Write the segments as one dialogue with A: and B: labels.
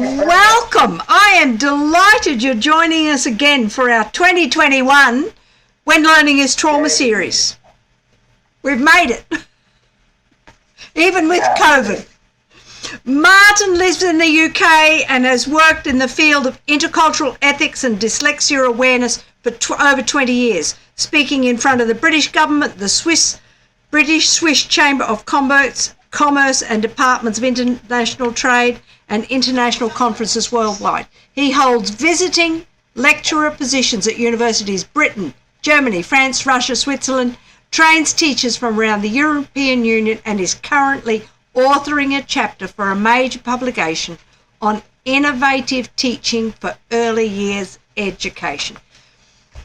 A: Welcome. I am delighted you're joining us again for our 2021 When Learning is Trauma series. We've made it, even with COVID. Martin lives in the UK and has worked in the field of intercultural ethics and dyslexia awareness for over 20 years, speaking in front of the British government, the British-Swiss Chamber of Commerce and Departments of International Trade and international conferences worldwide. He holds visiting lecturer positions at universities Britain, Germany, France, Russia, Switzerland, trains teachers from around the European Union, and is currently authoring a chapter for a major publication on innovative teaching for early years education.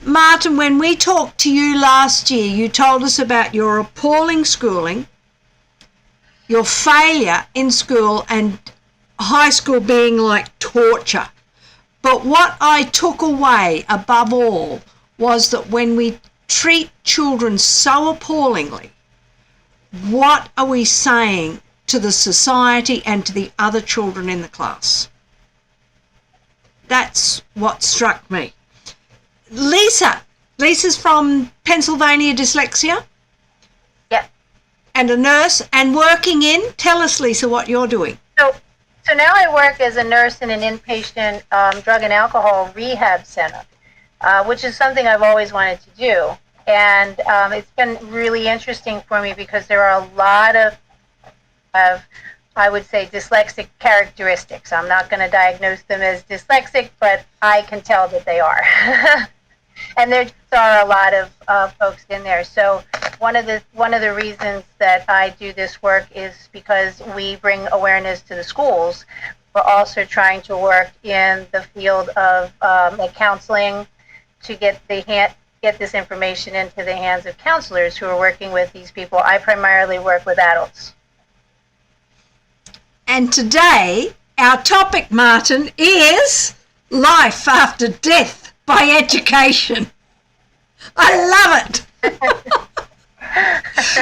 A: Martin, when we talked to you last year, you told us about your appalling schooling, your failure in school, and high school being like torture. But what I took away above all was that when we treat children so appallingly, what are we saying to the society and to the other children in the class? That's what struck me. Lisa's from Pennsylvania Dyslexia.
B: Yep.
A: And a nurse and working in, tell us, Lisa, what you're doing.
B: So now I work as a nurse in an inpatient drug and alcohol rehab center, which is something I've always wanted to do. And it's been really interesting for me because there are a lot of I would say, dyslexic characteristics. I'm not going to diagnose them as dyslexic, but I can tell that they are. And there are a lot of folks in there. So one of the reasons that I do this work is because we bring awareness to the schools. We're also trying to work in the field of like counseling to get this information into the hands of counselors who are working with these people. I primarily work with adults.
A: And today, our topic, Martin, is life after death by education. I love it.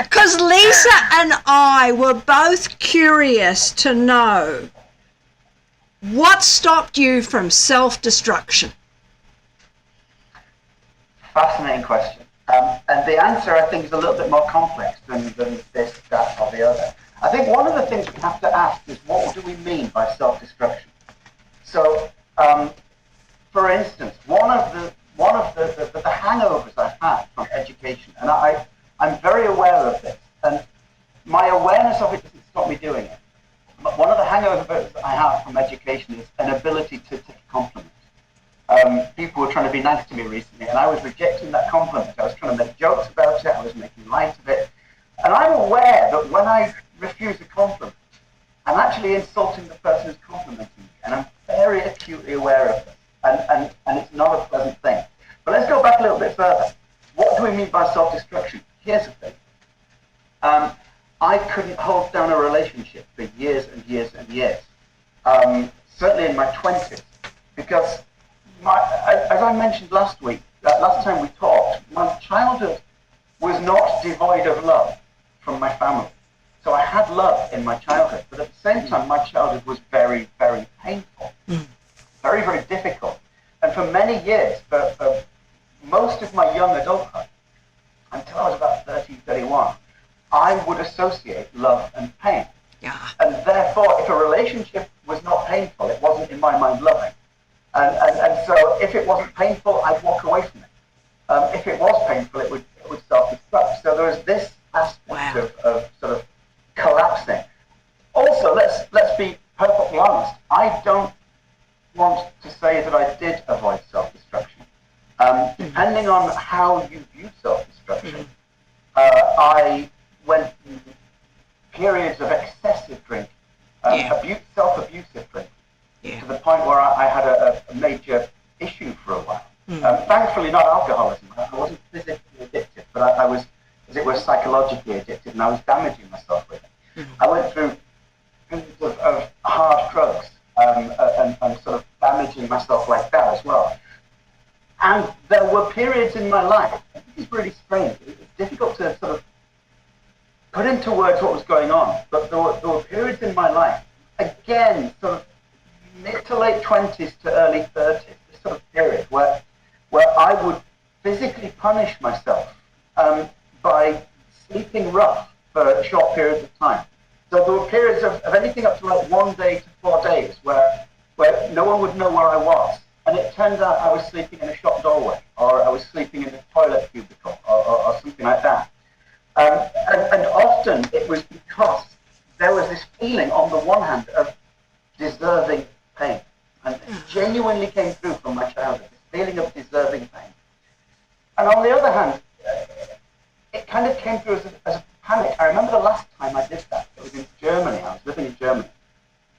A: Because Lisa and I were both curious to know what stopped you from self-destruction.
C: Fascinating question. And the answer, I think, is a little bit more complex than this, that, or the other. I think one of the things we have to ask is, what do we mean by self-destruction? So, for instance, one of the hangovers I've had from education, and I'm very aware of this, and my awareness of it doesn't stop me doing it. But one of the hangovers I have from education is an ability to take a compliment. People were trying to be nice to me recently, and I was rejecting that compliment. I was trying to make jokes about it. I was making light of it. And I'm aware that when I refuse a compliment, I'm actually insulting the person who's complimenting me. And I'm very acutely aware of this. And it's not a pleasant thing. But let's go back a little bit further. What do we mean by self-destruction? Here's the thing. I couldn't hold down a relationship for years and years and years. Certainly in my 20s. Because as I mentioned last time we talked, my childhood was not devoid of love from my family. So I had love in my childhood, but at the same time, my childhood was very, very painful, very, very difficult. And for many years, for most of my young adulthood, until I was about 30, 31, I would associate love and pain.
A: Yeah.
C: And therefore, if a relationship was not painful, it wasn't in my mind loving. And so if it wasn't painful, I'd walk away from it. If it was painful, it would self-destruct. So there was this aspect of sort of collapsing. Also, let's be perfectly honest. I don't want to say that I did avoid self-destruction. Depending on how you view self-destruction, I went through periods of excessive drink, self-abusive drink, to the point where I had a major issue for a while. Thankfully, not alcoholism. I wasn't physically addicted, but I was, as it were, psychologically addicted, and I was damaging myself with it. I went through periods of hard drugs and sort of damaging myself like that as well. And there were periods in my life, this is really strange, it's difficult to sort of put into words what was going on, but there were periods in my life, again, sort of mid to late 20s to early 30s, this sort of period where I would physically punish myself by sleeping rough for short periods of time. So there were periods of anything up to like 1 day to 4 days where no one would know where I was. And it turned out I was sleeping in a shop doorway, or I was sleeping in a toilet cubicle, or something like that. And often it was because there was this feeling, on the one hand, of deserving pain. And it genuinely came through from my childhood, this feeling of deserving pain. And on the other hand, it kind of came through as a panic. I remember the last time I did that. It was in Germany. I was living in Germany.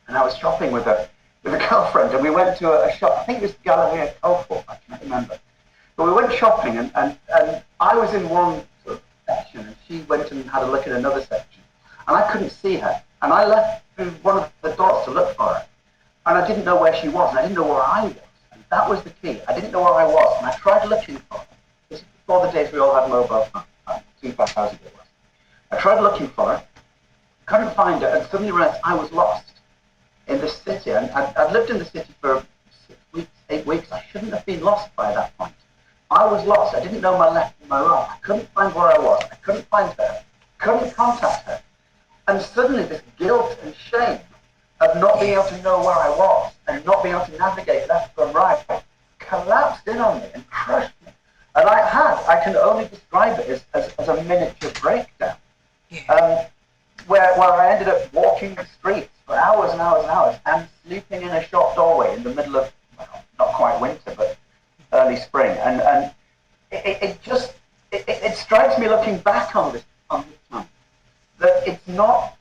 C: And I was shopping with a girlfriend, and we went to a shop. I think it was Galeria Kaufhof, I can't remember. But we went shopping, and I was in one sort of section, and she went and had a look at another section. And I couldn't see her. And I left through one of the doors to look for her. And I didn't know where she was, and I didn't know where I was. And that was the key. I didn't know where I was, and I tried looking for her. This is before the days we all had mobile phones, 2000 it was. I tried looking for her, couldn't find her, and suddenly realized I was lost in the city. And I'd lived in the city for 6 weeks, 8 weeks. I shouldn't have been lost by that point. I was lost. I didn't know my left and my right. I couldn't find where I was. I couldn't find her. Couldn't contact her. And suddenly this guilt and shame of not being able to know where I was and not being able to navigate left from right collapsed in on me and crushed me. And I can only describe it as a miniature breakdown. Where I ended up walking the streets for hours and hours and hours and sleeping in a shop doorway in the middle of, well, not quite winter, but early spring. And it strikes me looking back on this time that it's not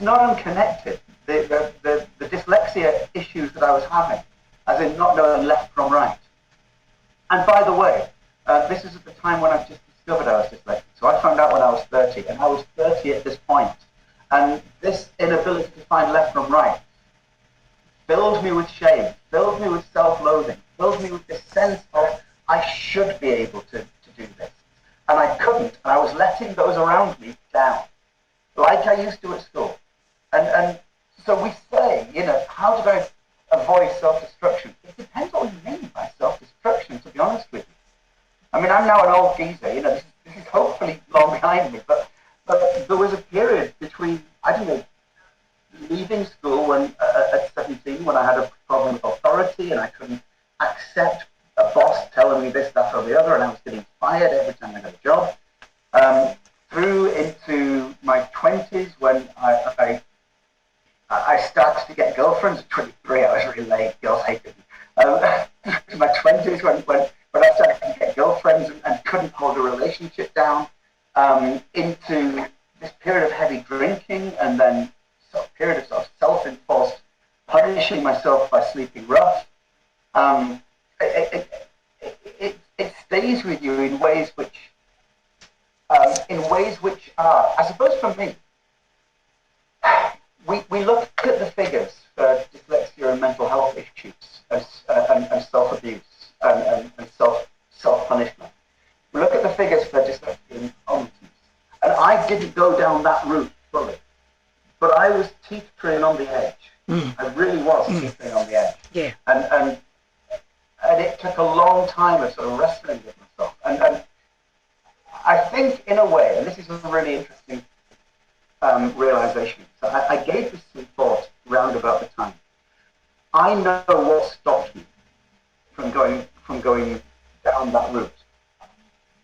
C: unconnected. The dyslexia issues that I was having, as in not knowing left from right. And by the way, this is at the time when I've just discovered I was dyslexic. So I found out when I was 30, and I was 30 at this point. And this inability to find left from right filled me with shame, filled me with self-loathing, filled me with this sense of I should be able to do this. And I couldn't, and I was letting those around me down, like I used to at school. And so we say, how did I avoid self-destruction? It depends what you mean by self-destruction, to be honest with you. I mean, I'm now an old geezer, this is hopefully long behind me, but there was a period between, leaving school at 17 when I had a problem with authority and I couldn't accept a boss telling me this, that, or the other, and I was getting fired every time I got a job. Through into my 20s when I started to get girlfriends at 23. I was really late, girls hated me. To my 20s when I started to get girlfriends and couldn't hold a relationship down, into this period of heavy drinking, and then a period of self-enforced punishing myself by sleeping rough. It stays with you in ways which are, I suppose for me, we look at the figures for dyslexia and mental health issues and self-abuse and self-punishment. We look at the figures for dyslexia and homelessness. And I didn't go down that route fully. But I was teetering on the edge. I really was teetering on the edge.
A: Yeah.
C: And it took a long time of sort of wrestling with myself. And I think, in a way, and this is a really interesting realization, so I gave this some thought round about the time. I know what stopped me from going down that route.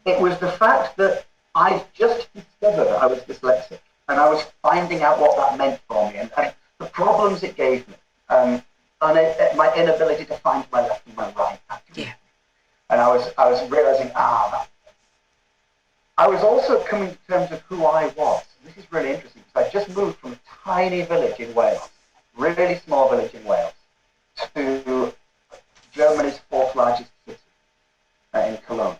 C: It was the fact that I just discovered I was dyslexic, and I was finding out what that meant for me, and the problems it gave me, and my inability to find my left and my right.
A: Yeah.
C: And I was realizing, I was also coming to terms with who I was. This is really interesting, because I just moved from a tiny village in Wales, really small village in Wales, to Germany's fourth largest city, in Cologne.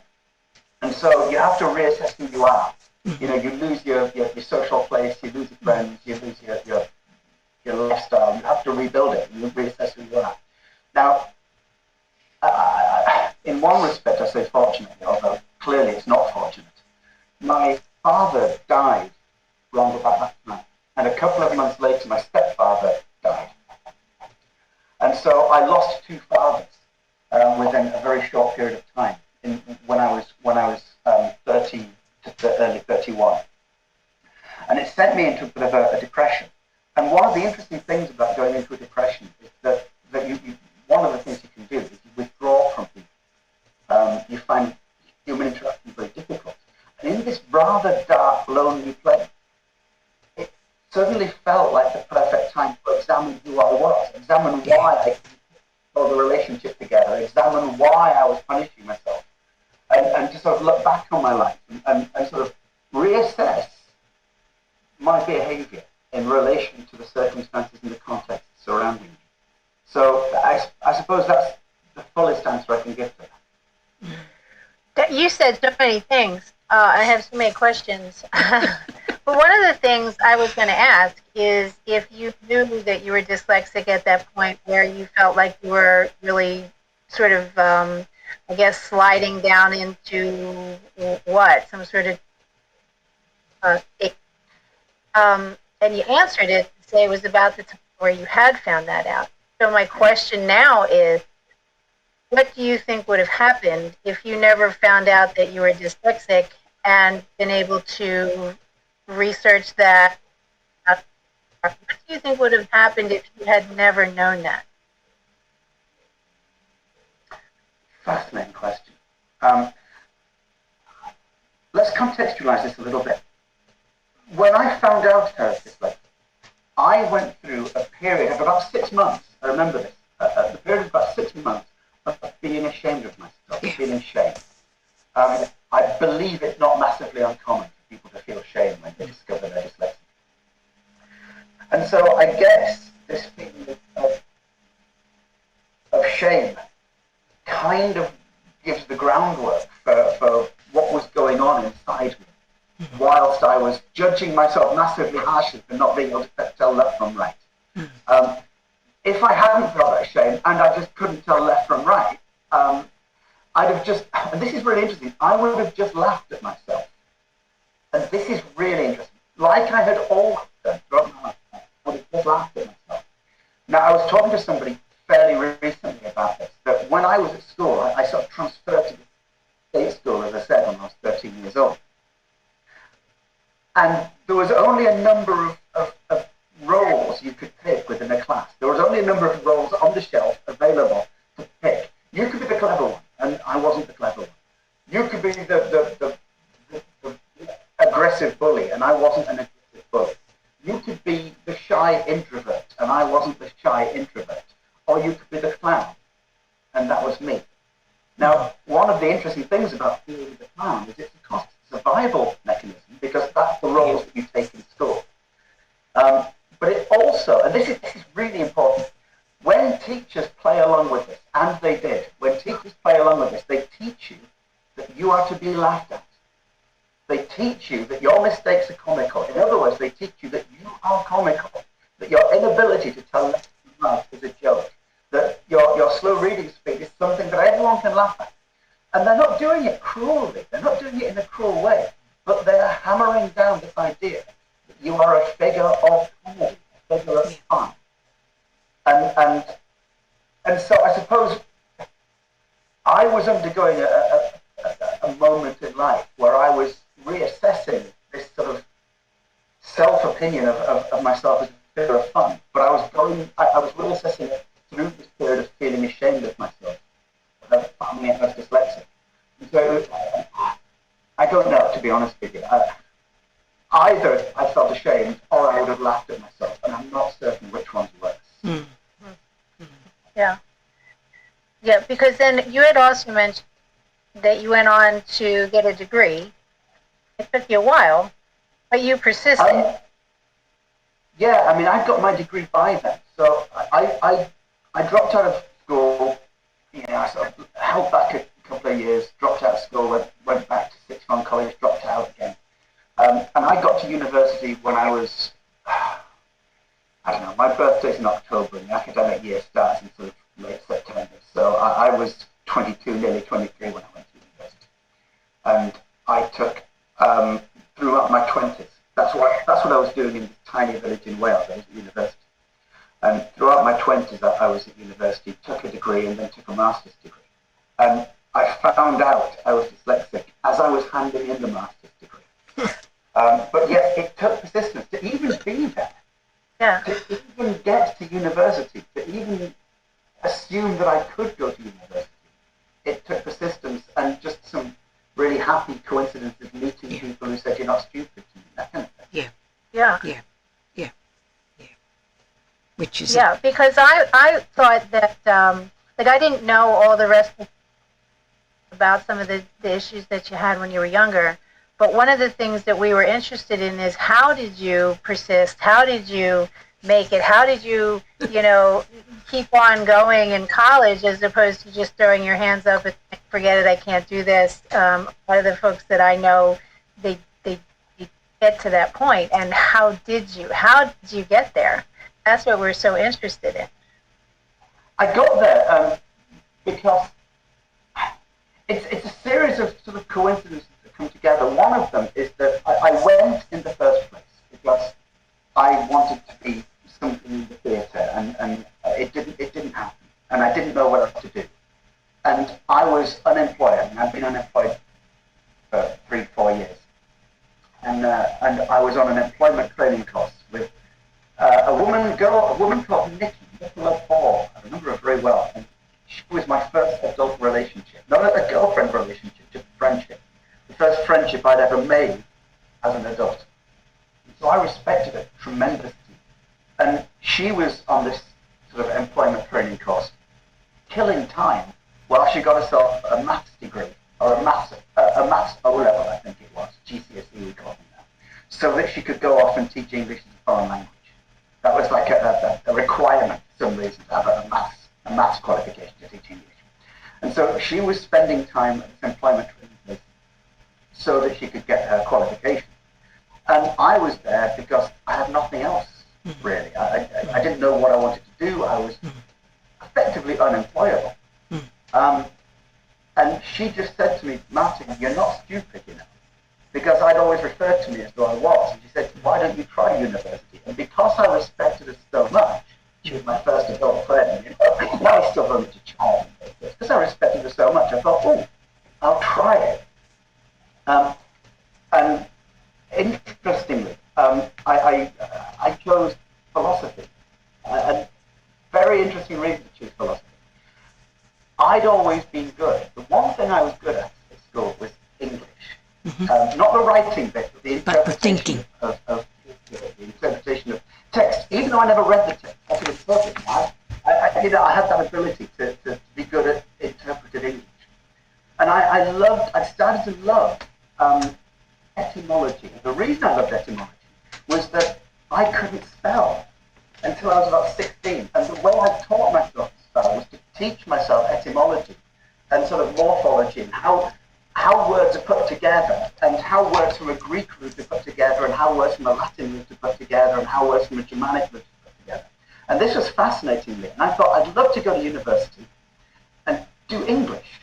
C: And so you have to reassess who you are. You lose your social place, you lose your friends, you lose your lifestyle. You have to rebuild it, and you reassess who you are. Now, in one respect, I say fortunately, although clearly it's not fortunate. My father died around about that time, and a couple of months later, my stepfather died. so I lost two fathers within a very short period of time. When I was 30 to early 31, and it sent me into a bit of a depression. And one of the interesting things about going into a depression is that one of the things you can do is you withdraw from people. You find human interaction very difficult. And in this rather dark, lonely place, it suddenly felt like the perfect time to examine who I was, examine why I hold the relationship together, examine why I was punishing myself, and to sort of look back on my life and sort of reassess my behavior in relation to the circumstances and the context surrounding me. So I suppose that's the fullest answer I can give to that.
B: You said so many things. I have so many questions. But one of the things I was going to ask is if you knew that you were dyslexic at that point where you felt like you were really sort of, I guess, sliding down into what? Some sort of, and you answered it to say it was about the time where you had found that out. So my question now is, what do you think would have happened if you never found out that you were dyslexic and been able to research that? What do you think would have happened if you had never known that?
C: Fascinating question. Let's contextualize this a little bit. When I found out I was dyslexic, I went through a period of about 6 months. I remember this. The period of about 6 months of being ashamed of myself, feeling shame. I believe it's not massively uncommon for people to feel shame when they discover they're dyslexic. And so I guess this feeling of shame kind of gives the groundwork for what was going on inside me, whilst I was judging myself massively harshly for not being able to tell left from right. If I hadn't felt that shame and I just couldn't tell left from right, I'd have just, and this is really interesting, I would have just laughed at myself. And this is really interesting. Like I had always done throughout my life, I would have just laughed at myself. Now, I was talking to somebody fairly recently about this, that when I was at school, I sort of transferred to the state school, as I said, when I was 13 years old. And there was only a number of roles you could pick within a class. There was only a number of roles on the shelf available to pick. You could be the clever one, and I wasn't the clever one. You could be the aggressive bully, and I wasn't an aggressive bully. You could be the shy introvert, and I wasn't the shy introvert. Or you could be the clown, and that was me. Now, one of the interesting things about being the clown is it's a survival mechanism, because that's the roles that you take in school. But it also, and this is really important, when teachers play along with this, and they did, when teachers play along with this, they teach you that you are to be laughed at. They teach you that your mistakes are comical. In other words, they teach you that you are comical, that your inability to tell left from right is a joke, that your slow reading speed is something that everyone can laugh at. And they're not doing it cruelly, they're not doing it in a cruel way, but they're hammering down this idea that you are a figure of comedy, a figure of fun. And so I suppose I was undergoing a moment in life where I was reassessing this sort of self-opinion of myself as a figure of fun. But I was reassessing it through this period of feeling ashamed of myself, of finding out I was dyslexic. And so I don't know, to be honest with you. Either I felt ashamed or I would have laughed at myself, and I'm not certain which one's worse.
B: Yeah. Yeah, because then you had also mentioned that you went on to get a degree. It took you a while, but you persisted.
C: Yeah, I mean, I got my degree by then. So I dropped out of school, I sort of held back a couple of years, dropped out of school, went back to sixth form college, dropped out again. And I got to university when I was, I don't know, my birthday's in October and the academic year starts in sort of late September. So I was 22, nearly 23 when I went to university. And I took, throughout my 20s, that's what I was doing in this tiny village in Wales. I was at university. And throughout my 20s, I was at university, took a degree and then took a master's degree. And I found out I was dyslexic as I was handing in the master's degree. But yes, it took persistence to even be there, to even get to university, to even assume that I could go to university. It took persistence and just some really happy coincidences, meeting people who said, you're not stupid to me, that kind of thing.
A: Yeah. Which is
B: because I thought that like I didn't know all the rest about some of the issues that you had when you were younger, but one of the things that we were interested in is how did you persist? How did you make it? How did you keep on going in college as opposed to just throwing your hands up and forget it, I can't do this? A lot of the folks that I know, they get to that point, and how did you get there? That's what we're so interested in.
C: I got there because it's a series of sort of coincidences that come together. One of them is that I went in the first place because I wanted to be something in the theatre, and it didn't happen, and I didn't know what else to do. And I was unemployed, and I've been unemployed for 3-4 years. And I was on an employment training course with a woman called Nicola Paul. I remember her very well. And she was my first adult relationship. Not a girlfriend relationship, just a friendship. The first friendship I'd ever made as an adult. And so I respected her tremendously. And she was on this sort of employment training course, killing time while she got herself a maths degree, or a maths O-level, I think it was, GCSE we call it now, so that she could go off and teach English as a foreign language. That was like a requirement for some reason to have a maths qualification to teach English. And so she was spending time at this employment training place so that she could get her qualification. And I was there because I had nothing else, really. I didn't know what I wanted to do. I was effectively unemployable. And she just said to me, Martin, you're not stupid, because I'd always referred to me as though I was. And she said, why don't you try university? And because I respected her so much, she was my first adult friend, now I still run to child. Because I respected her so much, I thought, I'll try it. And interestingly, I chose philosophy. A very interesting reason to choose philosophy. I'd always been good. The one thing I was good at school was English. Not the writing bit, but the interpretation of the interpretation of text. Even though I never read the text, I could interpret it. I had that ability to be good at interpreted English. And I started to love etymology. And the reason I loved etymology was that I couldn't spell until I was about 16. And the way I taught myself to spell was to teach myself etymology and sort of morphology and how words are put together, and how words from a Greek root are put together, and how words from a Latin root are put together, and how words from a Germanic root are put together. And this was fascinating me. And I thought I'd love to go to university and do English.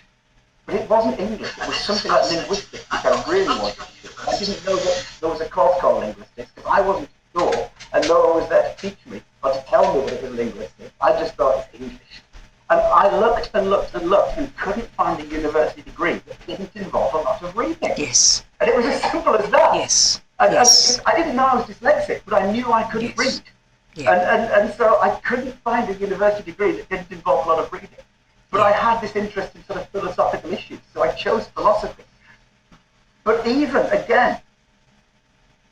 C: But it wasn't English. It was something like linguistics, which I really wanted to do. I didn't know that there was a course called linguistics, because I wasn't sure, and no one was there to teach me or to tell me that it was linguistics. I just thought it was English. And I looked and looked and looked and couldn't find a university degree that didn't involve a lot of reading.
A: Yes.
C: And it was as simple as that.
A: Yes.
C: And
A: Yes.
C: I didn't know I was dyslexic, but I knew I couldn't read.
A: Yeah.
C: And so I couldn't find a university degree that didn't involve a lot of reading. But I had this interest in sort of philosophical issues, so I chose philosophy. But even, again,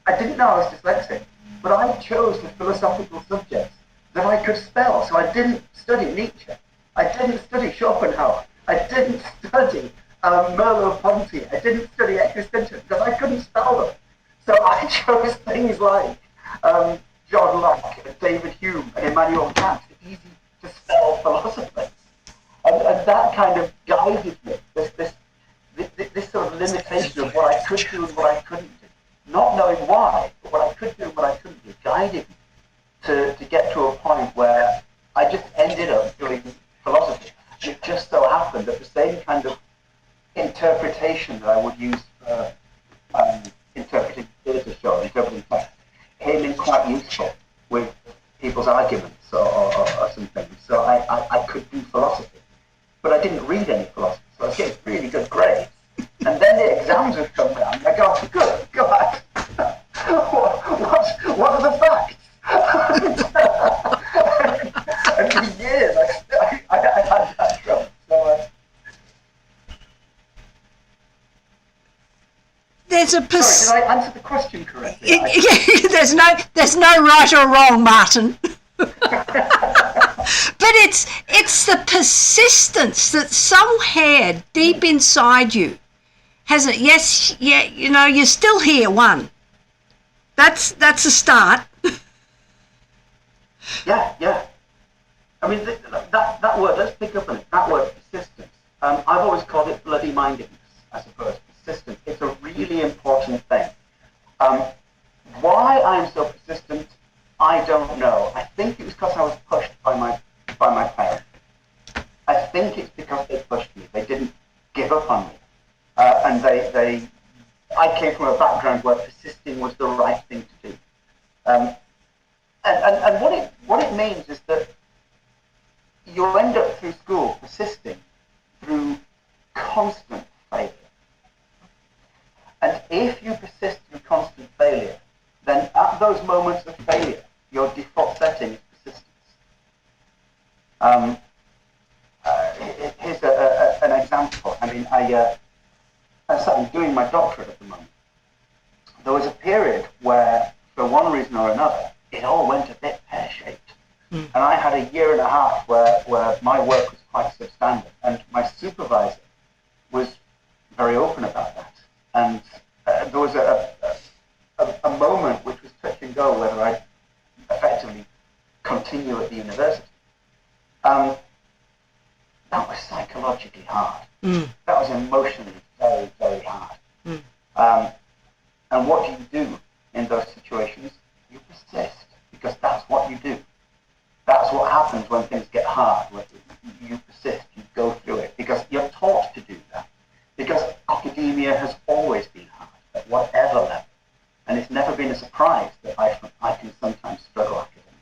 C: I didn't know I was dyslexic, but I chose the philosophical subjects that I could spell. So I didn't study Nietzsche. I didn't study Schopenhauer. I didn't study Merleau-Ponty. I didn't study existentialism because I couldn't spell them. So I chose things like John Locke, and David Hume, and Immanuel Kant, the easy to spell philosophers. And that kind of guided me, this sort of limitation of what I could do and what I couldn't do. Not knowing why, but what I could do and what I couldn't do guided me to get to a point where I just ended up doing philosophy. It just so happened that the same kind of interpretation that I would use for interpreting theatre shows, interpreting text, came in quite useful with people's arguments or something. So so I could do philosophy. But I didn't read any philosophy, so I was getting really good grades. And then the exams would come down, and I go, good God, what are the facts? And for years, I had that trouble. So,
A: there's a
C: sorry, did I answer the question correctly?
A: there's no right or wrong, Martin. But it's the persistence that somewhere deep inside you hasn't. Yes, yeah, you're still here. One. That's a start.
C: Yeah. I mean, that word. Let's pick up on it. That word, persistence. I've always called it bloody mindedness, I suppose. Persistence. It's a really important thing. Why I'm so persistent, I don't know. I think it was because I was pushed by my parents. I think it's because they pushed me. They didn't give up on me, and I came from a background where persisting was the right thing to do. And what it means is that you end up through school persisting through constant failure. And if you persist through constant failure, then at those moments of failure, your default setting is persistence. Here's an example. I mean, I'm doing my doctorate at the moment. There was a period where, for one reason or another, it all went a bit pear-shaped. And I had a year and a half where my work was quite substandard, and my supervisor was very open about that. And there was a moment which was touch and go whether I'd effectively continue at the university. That was psychologically hard. That was emotionally very, very hard. And what do you do in those situations? You persist, because that's what you do. That's what happens when things get hard. You persist, you go through it, because you're taught to do that. Because academia has always been hard, at whatever level. And it's never been a surprise that I can sometimes struggle academically.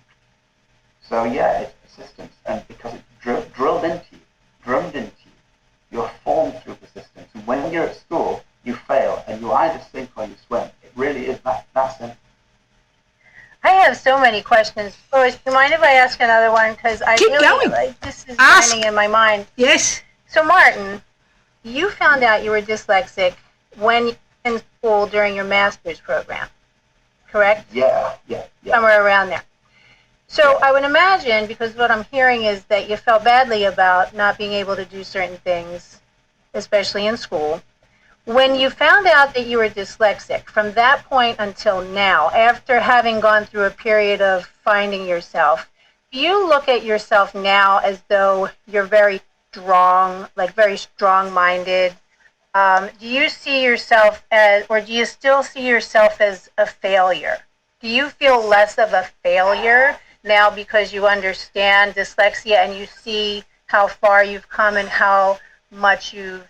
C: So yeah, it's persistence. And because it's drilled into you, drummed into you, you're formed through persistence. And when you're at school, you fail, and you either sink or you swim. It really is that simple.
B: I have so many questions. Lois, do you mind if I ask another one? Because I
A: Keep
B: really
A: going.
B: like this is
A: Ask.
B: running in my mind.
A: Yes.
B: So Martin, you found out you were dyslexic when in school during your master's program, correct?
C: Yeah.
B: Somewhere around there. So I would imagine, because what I'm hearing is that you felt badly about not being able to do certain things, especially in school. When you found out that you were dyslexic, from that point until now, after having gone through a period of finding yourself, do you look at yourself now as though you're very strong, like very strong-minded? Do you see yourself as, or do you still see yourself as a failure? Do you feel less of a failure now because you understand dyslexia and you see how far you've come and how much you've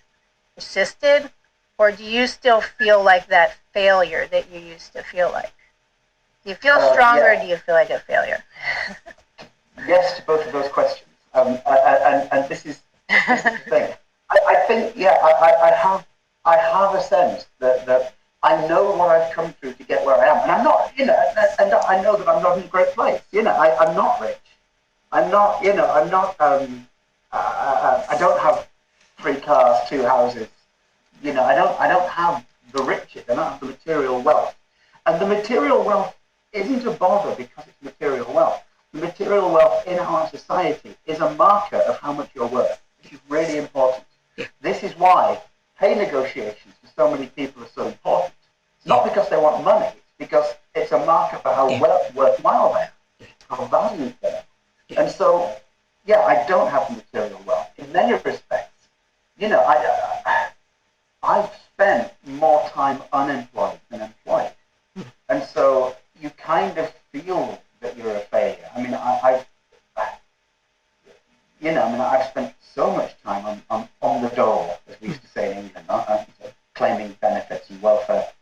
B: persisted? Or do you still feel like that failure that you used to feel like? Do you feel stronger, or do you feel like a failure?
C: Yes to both of those questions. And this is the thing. I think, I have a sense that I know what I've come through to get where I am. And I'm not, and I know that I'm not in a great place. I'm not rich. I'm not, I don't have 3 cars, 2 houses. I don't have the riches. I don't have the material wealth. And the material wealth isn't a bother because it's material wealth. The material wealth in our society is a marker of how much you're worth, which is really important. This is why pay negotiations for so many people are so important. It's not because they want money, it's because it's a marker for how worthwhile they are, how valued they are. And so, I don't have the material wealth. In many respects, I've spent more time unemployed than employed. And so you kind of feel that you're a failure. I mean, I've spent so much time on the dole, as we used to say in England, claiming benefits and welfare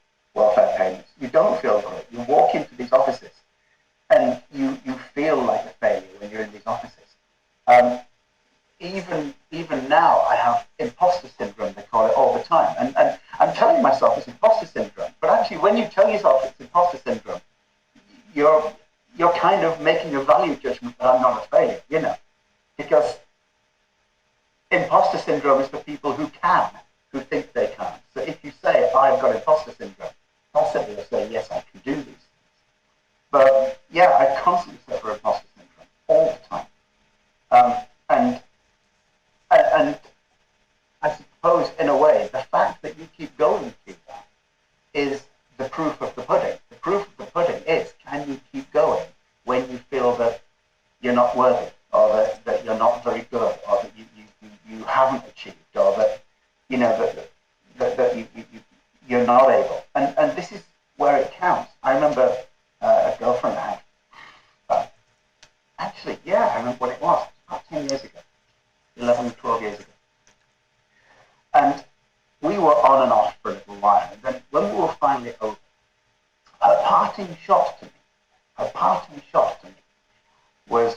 C: payments. You don't feel good. You walk into these offices and you feel like a failure when you're in these offices. even now, I have imposter syndrome, they call it, all the time. And I'm telling myself it's imposter syndrome. But actually, when you tell yourself it's imposter syndrome, you're kind of making a value judgment that I'm not a failure, you know. Because imposter syndrome is for people who think they can. So if you say, I've got imposter syndrome, possibly you'll say, yes, I can do these things. But yeah, I constantly suffer imposter syndrome all the time. And I suppose, in a way, the fact that you keep going through that is the proof of the pudding. The proof of the pudding is, can you keep going when you feel that you're not worthy, or that you're not very good, or that you haven't achieved, or that, you know, that you're not able. And this is where it counts. I remember a girlfriend I had. Actually, yeah, I remember what it was. About 10 years ago. 11, 12 years ago. And we were on and off for a little while. And then when we were finally over, her parting shot to me was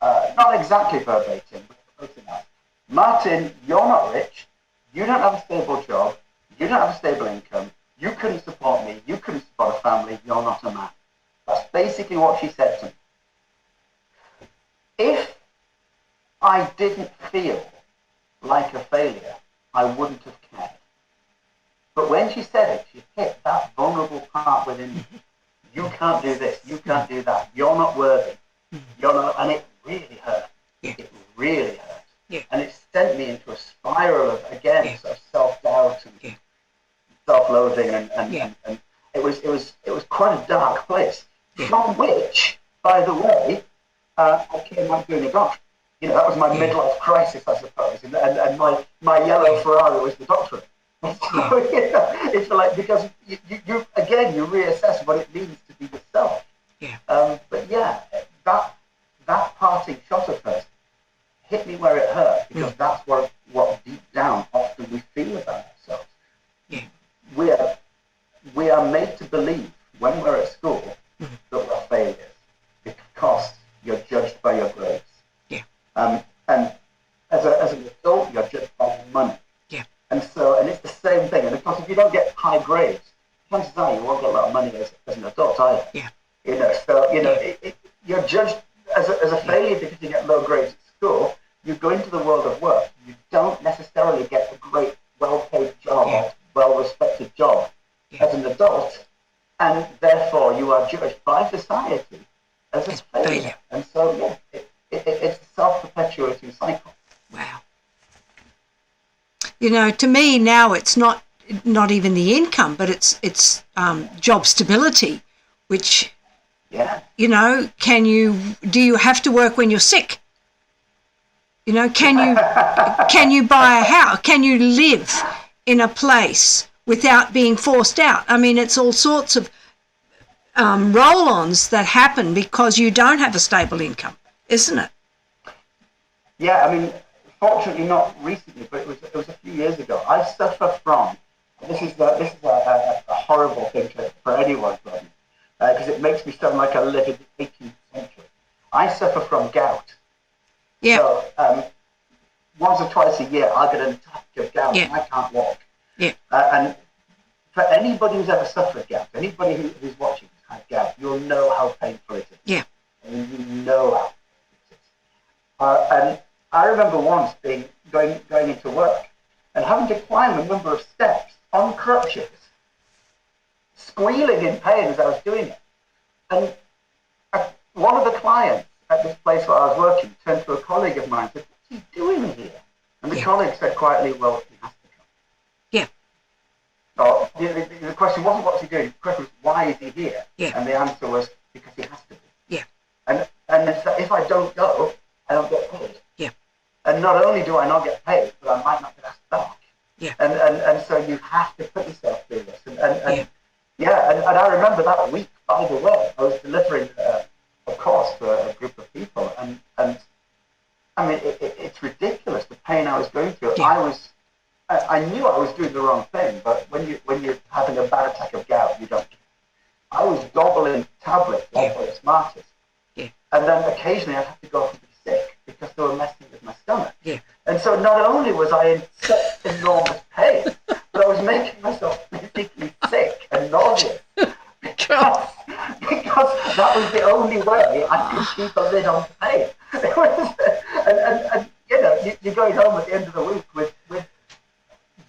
C: not exactly verbatim, but close enough. Martin, you're not rich. You don't have a stable job. You don't have a stable income. You couldn't support me. You couldn't support a family. You're not a man. That's basically what she said to me. If I didn't feel like a failure, I wouldn't have cared. But when she said it, she hit that vulnerable part within me. You can't do this. You can't do that. You're not worthy. You're not, and it really hurt.
A: Yeah.
C: It really hurt.
A: Yeah.
C: And it sent me into a spiral of, again,
A: Yeah.
C: sort of self-doubt and self-loathing, and it was quite a dark place.
A: Yeah.
C: From which, by the way, I came out doing a doctorate. You know, that was my midlife crisis, I suppose, and my yellow Ferrari was the doctorate. So, you know, it's like, because you again, you reassess what it means to be yourself.
A: Yeah.
C: But yeah, that parting shot of hers hit me where it hurt, because that's what deep down often we feel about ourselves.
A: Yeah.
C: We are made to believe when we're at school that we're failures, because you're judged by your grades.
A: Yeah.
C: And as an adult, you're judged by your money.
A: Yeah.
C: And it's the same thing. And of course, if you don't get high grades, chances are you won't get a lot of money as an adult either.
A: Yeah.
C: You know, so you know, you're judged as a failure because you get low grades at school. You go into the world of work. You don't necessarily get a great, well-paid job, or well-respected job as an adult, and therefore you are judged by society as a failure. And so, yeah, it's a self-perpetuating cycle.
A: Wow. You know, to me now, it's not even the income, but it's job stability, which, you know, do you have to work when you're sick? You know, can you buy a house? Can you live in a place without being forced out? I mean, it's all sorts of roll-ons that happen because you don't have a stable income, isn't it?
C: Yeah, I mean, fortunately not recently, but it was a few years ago. I suffer from, this is a horrible thing for anyone, because it makes me sound like I live in the 18th century. I suffer from gout.
A: Yeah.
C: So once or twice a year, I get an attack of gout, and I can't walk.
A: Yeah.
C: And for anybody who's ever suffered gout, anybody who's watching who's had gout, you'll know how painful it is.
A: Yeah.
C: And you know how painful it is. And I remember once going into work and having to climb a number of steps on crutches, squealing in pain as I was doing it. And one of the clients at this place where I was working turned to a colleague of mine and said, "What's he doing here?" And the colleague said quietly, "Well, he has to come." Yeah. So the question wasn't what's he doing, the question was why is he here? Yeah. And the answer was because he has to be. Yeah. And if I don't go, I don't get paid. Yeah. And not only do I not get paid, but I might not get asked back. Yeah. And so you have to put yourself through this. And I remember that week, by the way, I was delivering a course to a group of people, and I mean, it's ridiculous, the pain I was going through. Yeah. I knew I was doing the wrong thing, but when you're having a bad attack of gout, you don't. I was gobbling tablets like the smartest. Yeah. And then occasionally I'd have to go and be sick because they were messing with my stomach. And so not only was I in such enormous pain, but I was making myself physically sick and nauseous because that was the only way I could keep a lid on pain. It was, and you know, you're going home at the end of the week with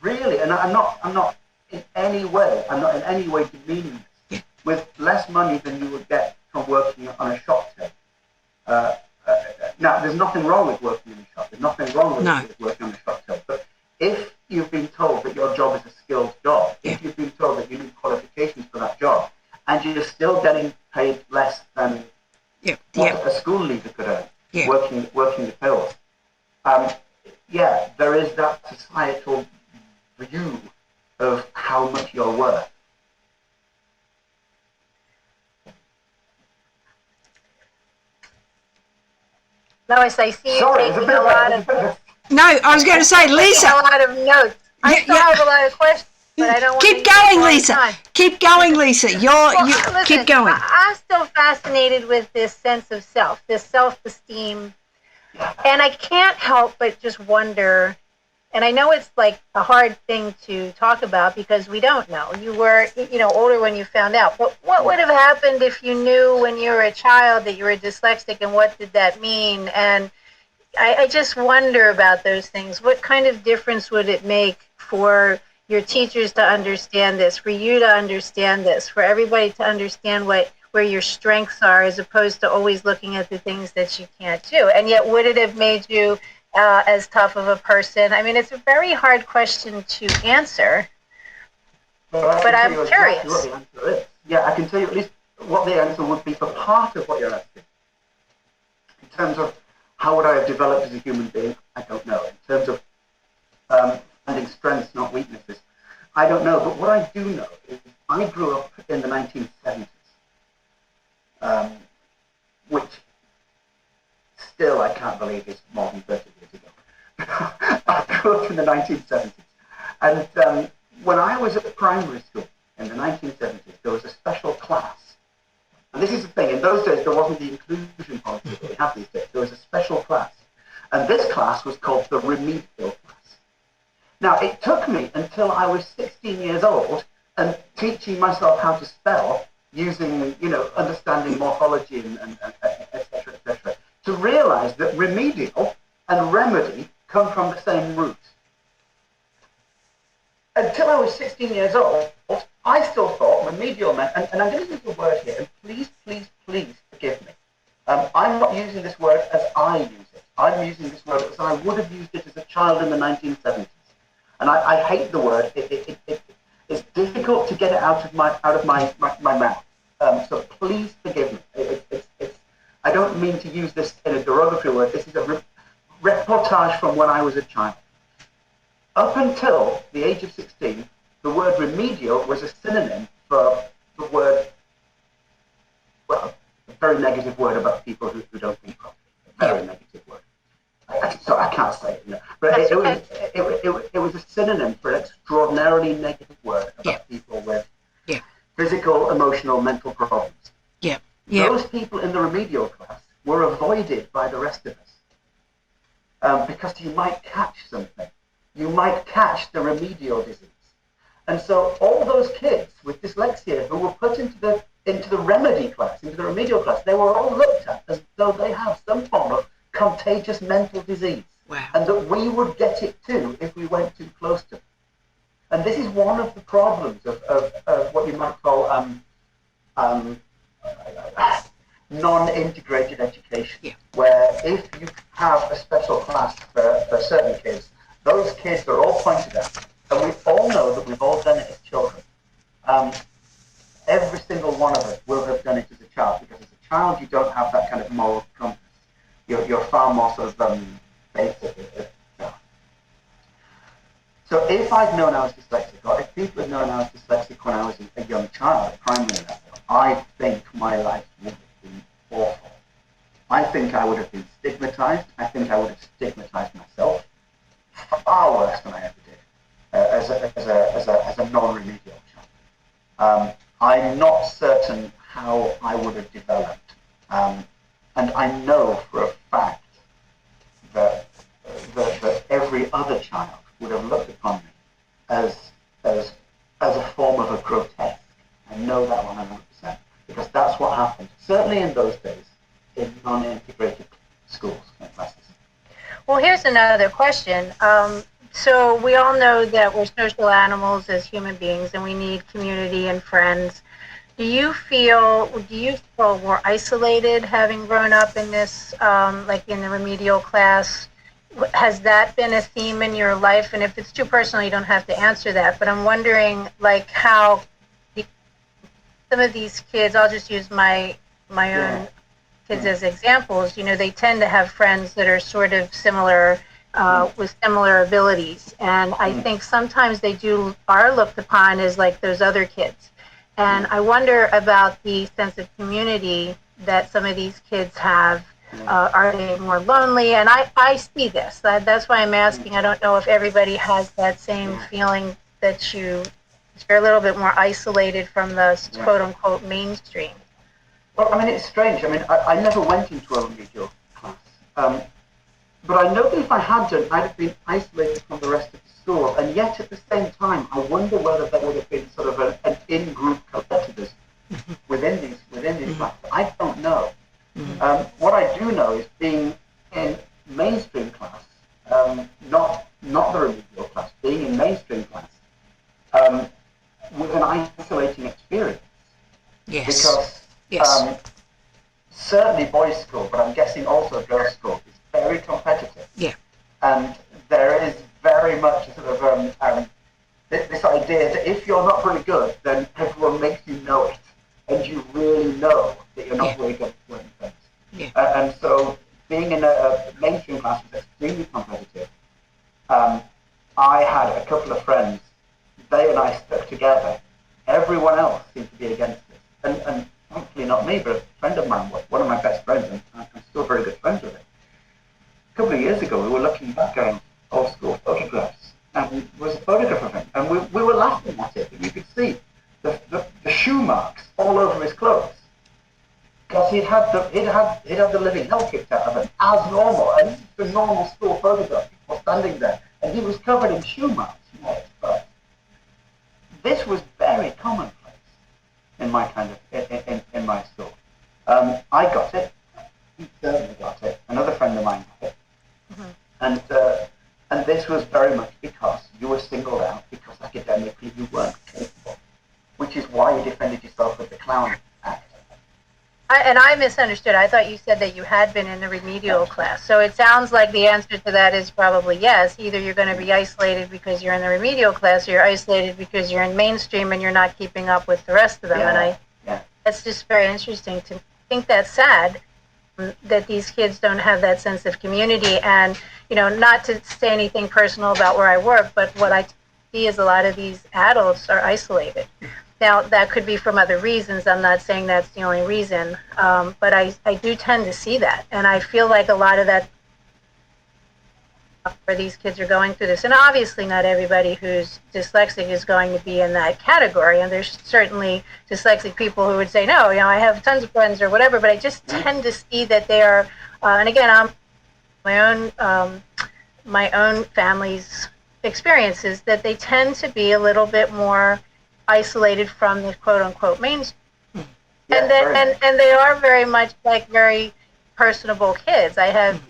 C: really, and I'm not in any way demeaning this, with less money than you would get from working on a shop table. Now, there's nothing wrong with working in a shop. There's nothing wrong with working on a shop table. But if you've been told that your job is a skilled job, if you've been told that you need qualifications for that job, and you're still getting paid less than what a school leaver could earn, working the pills, there is that societal view of how much you're worth.
B: Lois, I see you taking a lot of.
A: No, I was going to say, Lisa.
B: A lot of notes. I still have a lot of questions, but I don't want
A: keep
B: to
A: going, Lisa.
B: Time.
A: Keep going, Lisa.
B: Listen,
A: keep going.
B: I'm still fascinated with this sense of self, this self-esteem, and I can't help but just wonder. And I know it's like a hard thing to talk about because we don't know. You were, older when you found out. But what would have happened if you knew when you were a child that you were dyslexic, and what did that mean? And I just wonder about those things. What kind of difference would it make for your teachers to understand this, for you to understand this, for everybody to understand where your strengths are, as opposed to always looking at the things that you can't do? And yet, would it have made you as tough of a person? I mean, it's a very hard question to answer, but I'm curious.
C: What the answer is. Yeah, I can tell you at least what the answer would be for part of what you're asking. In terms of how would I have developed as a human being, I don't know. In terms of finding strengths, not weaknesses, I don't know. But what I do know is I grew up in the 1970s, which still I can't believe is more than 30 years ago. I grew up in the 1970s. And when I was at primary school in the 1970s, there was a special class. And this is the thing, in those days there wasn't the inclusion policy that we have these days. There was a special class. And this class was called the remedial class. Now, it took me until I was 16 years old and teaching myself how to spell using, understanding morphology and et cetera, to realize that remedial and remedy come from the same root. Until I was 16 years old, I still thought remedial meant, and I'm going to use the word here, and please forgive me. I'm not using this word as I use it. I'm using this word as I would have used it as a child in the 1970s. And I hate the word. It's difficult to get it out of my mouth. So please forgive me. I don't mean to use this in a derogatory word. This is a reportage from when I was a child. Up until the age of 16, the word remedial was a synonym for the word, well, a very negative word about people who don't think properly. A very negative word. So I can't say it. But it was a synonym for an extraordinarily negative word about people with physical, emotional, mental problems. Those people in the remedial class were avoided by the rest of us because you might catch something. You might catch the remedial disease. And so all those kids with dyslexia who were put into the remedy class, into the remedial class, they were all looked at as though they have some form of contagious mental disease.
A: Wow. And
C: that we would get it too if we went too close to it. And this is one of the problems of what you might call non-integrated education, where if you have a special class for certain kids, those kids are all pointed at, and we all know that we've all done it as children. Every single one of us will have done it as a child, because as a child you don't have that kind of moral compass. You're far more sort of basic. So if I'd known I was dyslexic, or if people had known I was dyslexic when I was a young child at primary level, I think my life would have been awful. I think I would have been stigmatized. I think I would have stigmatized myself far worse than I ever did as a non-remedial child. I'm not certain how I would have developed, and I know for a fact that every other child would have looked upon me as a form of a grotesque. I know that 100%, because that's what happened, certainly in those days, in non-integrated schools and classes.
B: Well, here's another question. So we all know that we're social animals as human beings, and we need community and friends. Do you feel more isolated having grown up in this, like in the remedial class? Has that been a theme in your life? And if it's too personal, you don't have to answer that. But I'm wondering, like, how some of these kids, I'll just use my own kids as examples, they tend to have friends that are sort of similar, with similar abilities. And I think sometimes they are looked upon as like those other kids. And I wonder about the sense of community that some of these kids have. Are they more lonely? And I see this. That's why I'm asking. I don't know if everybody has that same feeling that you're a little bit more isolated from the quote-unquote mainstream.
C: Well, I mean, it's strange. I mean, I never went into a remedial class. But I know that if I had done, I'd have been isolated from the rest of the school. And yet, at the same time, I wonder whether there would have been sort of an in-group collectivism within these classes. I don't know. What I do know is being in mainstream class, not the remedial class, being in mainstream class, was an isolating experience.
A: Yes.
C: Because certainly boys' school, but I'm guessing also girls' school, is very competitive.
A: Yeah.
C: And there is very much a sort of this idea that if you're not really good, then everyone makes you know it, and you really know that you're not very good at certain things.
A: Yeah.
C: And so being in a mainstream class was extremely competitive. I had a couple of friends, they and I stuck together. Everyone else seemed to be against this. And thankfully not me, but a friend of mine, one of my best friends, and I'm still very good friends with him. A couple of years ago, we were looking back on old school photographs, and there was a photograph of him, and we were laughing at it, and you could see the shoe marks all over his clothes. Because he'd had the living hell kicked out of him as normal, and this is the normal school photograph, people standing there, and he was covered in shoe marks. But this was very commonplace in my in my school. I got it. He certainly got it. Another friend of mine got it, and this was very much because you were singled out because academically you weren't capable, which is why you defended yourself with the clown act.
B: I misunderstood. I thought you said that you had been in the remedial class. So it sounds like the answer to that is probably yes. Either you're going to be isolated because you're in the remedial class, or you're isolated because you're in mainstream and you're not keeping up with the rest of them. And that's just very interesting to think. That's sad that these kids don't have that sense of community. And, not to say anything personal about where I work, but what I see is a lot of these adults are isolated. Now, that could be from other reasons. I'm not saying that's the only reason, but I do tend to see that. And I feel like a lot of that, where these kids are going through this, and obviously not everybody who's dyslexic is going to be in that category. And there's certainly dyslexic people who would say, no, I have tons of friends or whatever, but I just tend to see that they are, and again, I'm my own family's experiences, that they tend to be a little bit more isolated from the quote-unquote mainstream. And they are very much like very personable kids. I have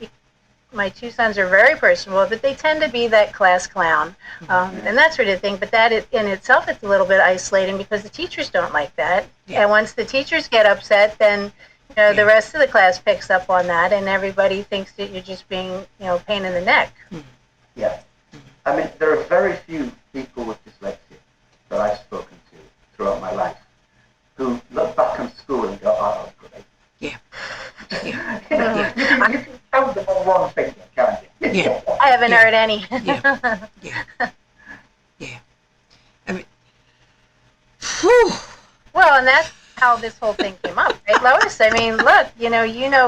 B: my two sons are very personable, but they tend to be that class clown and that sort of thing. But that in itself, it's a little bit isolating because the teachers don't like that. And once the teachers get upset, then the rest of the class picks up on that, and everybody thinks that you're just being pain in the neck.
C: Yeah, I mean, there are very few people with dyslexia that I've spoken to throughout my life who look back on school and go, oh, that was great.
A: Yeah.
C: You can count them on one finger, can't you?
A: Yeah.
B: I haven't heard any.
A: Yeah. I mean, whew.
B: Well, and that's how this whole thing came up, right, Lois? I mean, look,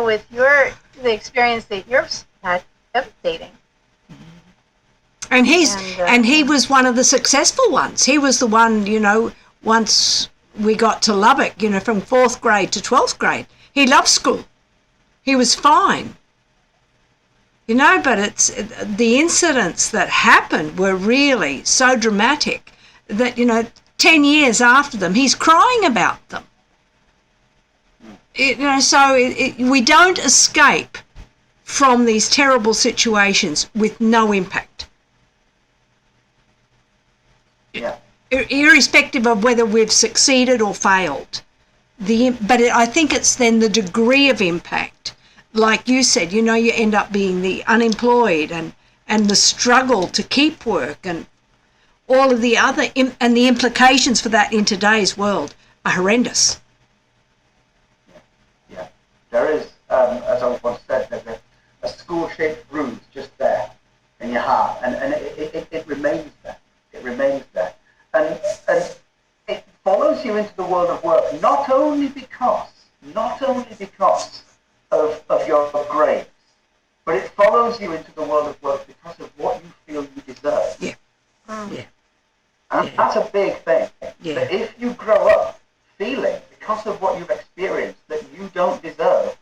B: with the experience that you're had, devastating.
A: And he was one of the successful ones. He was the one, once we got to Lubbock, from 4th grade to 12th grade. He loved school. He was fine. You know, but it's the incidents that happened were really so dramatic that, 10 years after them, he's crying about them. So we don't escape from these terrible situations with no impact.
C: Yeah.
A: Irrespective of whether we've succeeded or failed. I think it's then the degree of impact. Like you said, you end up being the unemployed and the struggle to keep work and all of the other, and the implications for that in today's world are horrendous.
C: Yeah. There is, as I once said, there's a school-shaped bruise just there in your heart, and it remains there. It remains there. And it follows you into the world of work, not only because of your grades, but it follows you into the world of work because of what you feel you deserve.
A: Yeah. Yeah.
C: And that's a big thing.
A: Yeah.
C: That if you grow up feeling, because of what you've experienced, that you don't deserve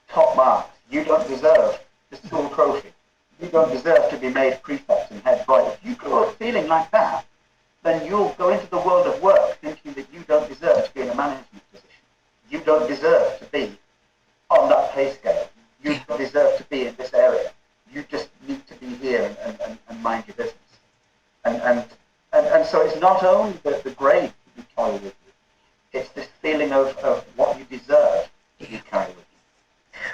C: top marks, you don't deserve the school trophy, you don't deserve to be made prefect and head boy, if you grow up feeling like that, then you'll go into the world of work thinking that you don't deserve to be in a management position. You don't deserve to be on that pay scale. You don't deserve to be in this area. You just need to be here and mind your business. And so it's not only the grade that you carry with you, it's this feeling of what you deserve that you carry with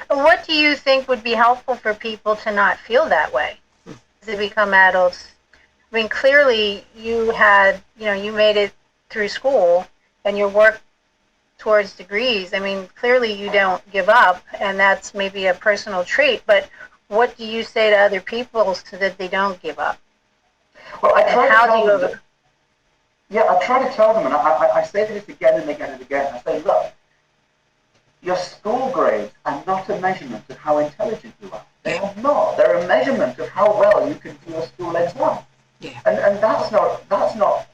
C: you.
B: What do you think would be helpful for people to not feel that way as they become adults? I mean, clearly you made it through school and your work towards degrees. I mean, clearly you don't give up, and that's maybe a personal trait, but what do you say to other people so that they don't give up?
C: Well, I try to tell them, and I say this again and again and again. I say, look, your school grades are not a measurement of how intelligent you are. They are not. They're a measurement of how well you can do a school exam.
A: Yeah.
C: And that's not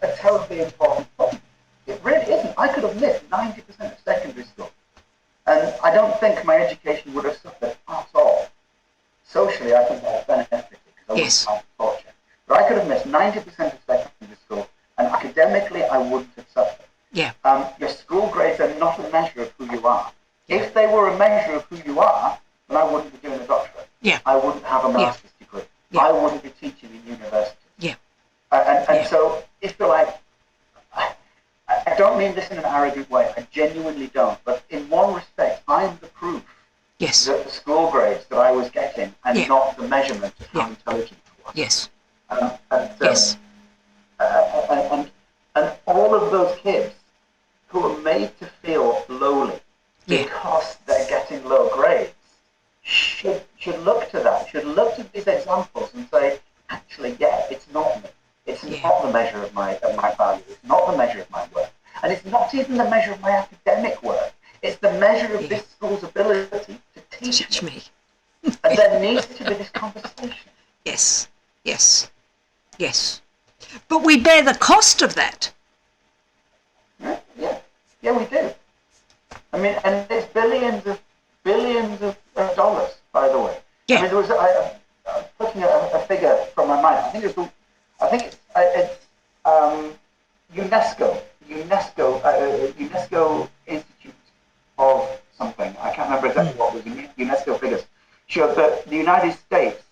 C: a terribly important point. It really isn't. I could have missed 90% of secondary school, and I don't think my education would have suffered at all. Socially, I think I have benefited because I wouldn't have torture. But I could have missed 90% of secondary school, and academically, I wouldn't have suffered.
A: Yeah.
C: Your school grades are not a measure of who you are. If they were a measure of who you are, then I wouldn't be doing a doctorate.
A: Yeah.
C: I wouldn't have a master's degree.
A: Yeah.
C: I wouldn't be teaching in university.
A: Yeah.
C: So if you're like, I don't mean this in an arrogant way. I genuinely don't. But in one respect, I am the proof that the school grades that I was getting are not the measurement of how intelligent I was.
A: Yes.
C: And all of those kids who are made to feel lowly because they're getting low grades should look to that, should look to these examples and say, actually, it's not me. It's not the measure of my value. It's not the measure of my work. And it's not even the measure of my academic work. It's the measure of this school's ability to teach me. And there needs to be this conversation.
A: Yes. But we bear the cost of that.
C: Yeah, we do. I mean, and it's billions of dollars, by the way.
A: Yeah.
C: I mean, there was I was looking at a figure from my mind. I think it's UNESCO Institute of something. I can't remember exactly what was UNESCO figures. Showed that the United States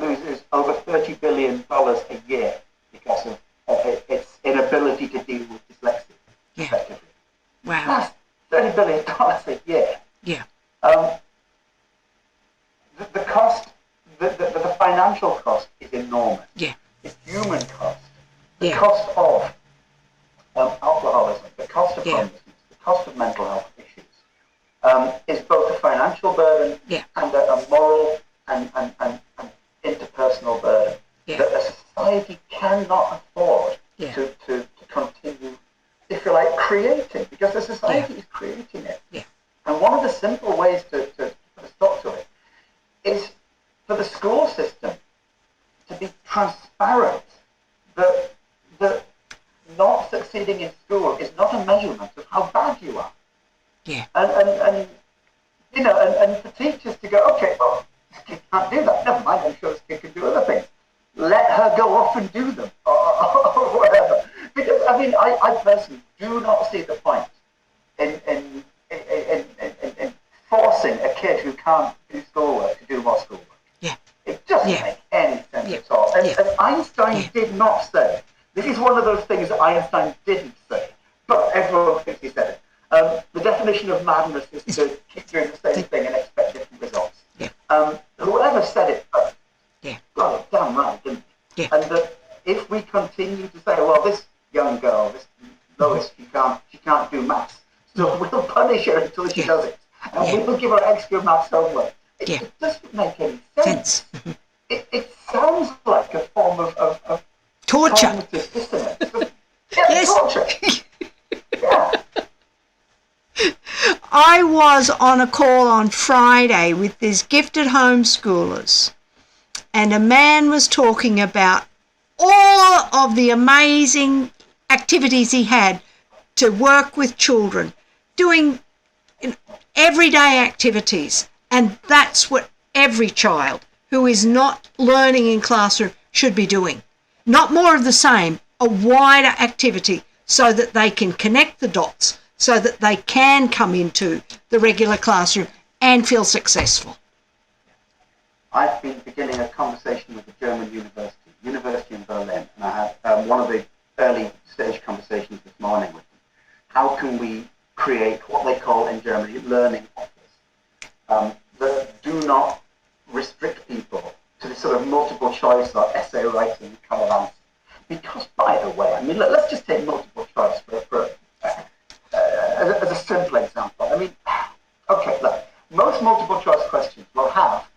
C: loses over $30 billion a year because of its inability to deal with dyslexia effectively.
A: Wow.
C: That's $30 billion a year.
A: Yeah.
C: The cost, the financial cost is enormous.
A: Yeah.
C: The human cost, the cost of alcoholism, the cost of homelessness, the cost of mental health issues, is both a financial burden and a moral and interpersonal burden that a society cannot afford to continue, if you like, creating, because the society is creating it.
A: Yeah.
C: And one of the simple ways to put a stop to it is for the school system to be transparent that not succeeding in school is not a measurement of how bad you are.
A: Yeah.
C: And for teachers to go, okay, well, kid can't do that. Never mind, I'm sure this kid can do other things. Let her go off and do them, or whatever. Because, I mean, I personally do not see the point in forcing a kid who can't do schoolwork to do more schoolwork.
A: Yeah.
C: It doesn't make any sense at all. And Einstein did not say, this is one of those things that Einstein didn't say, but everyone thinks he said it. The definition of madness is to keep doing the same thing and expect different results. Whoever said it first got it damn right, didn't he? And that if we continue to say, well, this young girl, this Lois, she can't do maths, so we'll punish her until she does it. And we'll give her extra maths homework. It doesn't make any sense. It sounds like a form of
A: torture.
C: Cognitive dissonance. Torture.
A: I was on a call on Friday with these gifted homeschoolers, and a man was talking about all of the amazing activities he had to work with children, doing everyday activities. And that's what every child who is not learning in classroom should be doing. Not more of the same, a wider activity so that they can connect the dots, so that they can come into the regular classroom and feel successful.
C: I've been beginning a conversation with a German university in Berlin, and I had one of the early stage conversations this morning with them. How can we create what they call in Germany learning offers that do not restrict people to this sort of multiple choice or essay writing kind of answer? Because, by the way, I mean, let's just take multiple choice as a simple example. I mean, okay, look, most multiple choice questions will have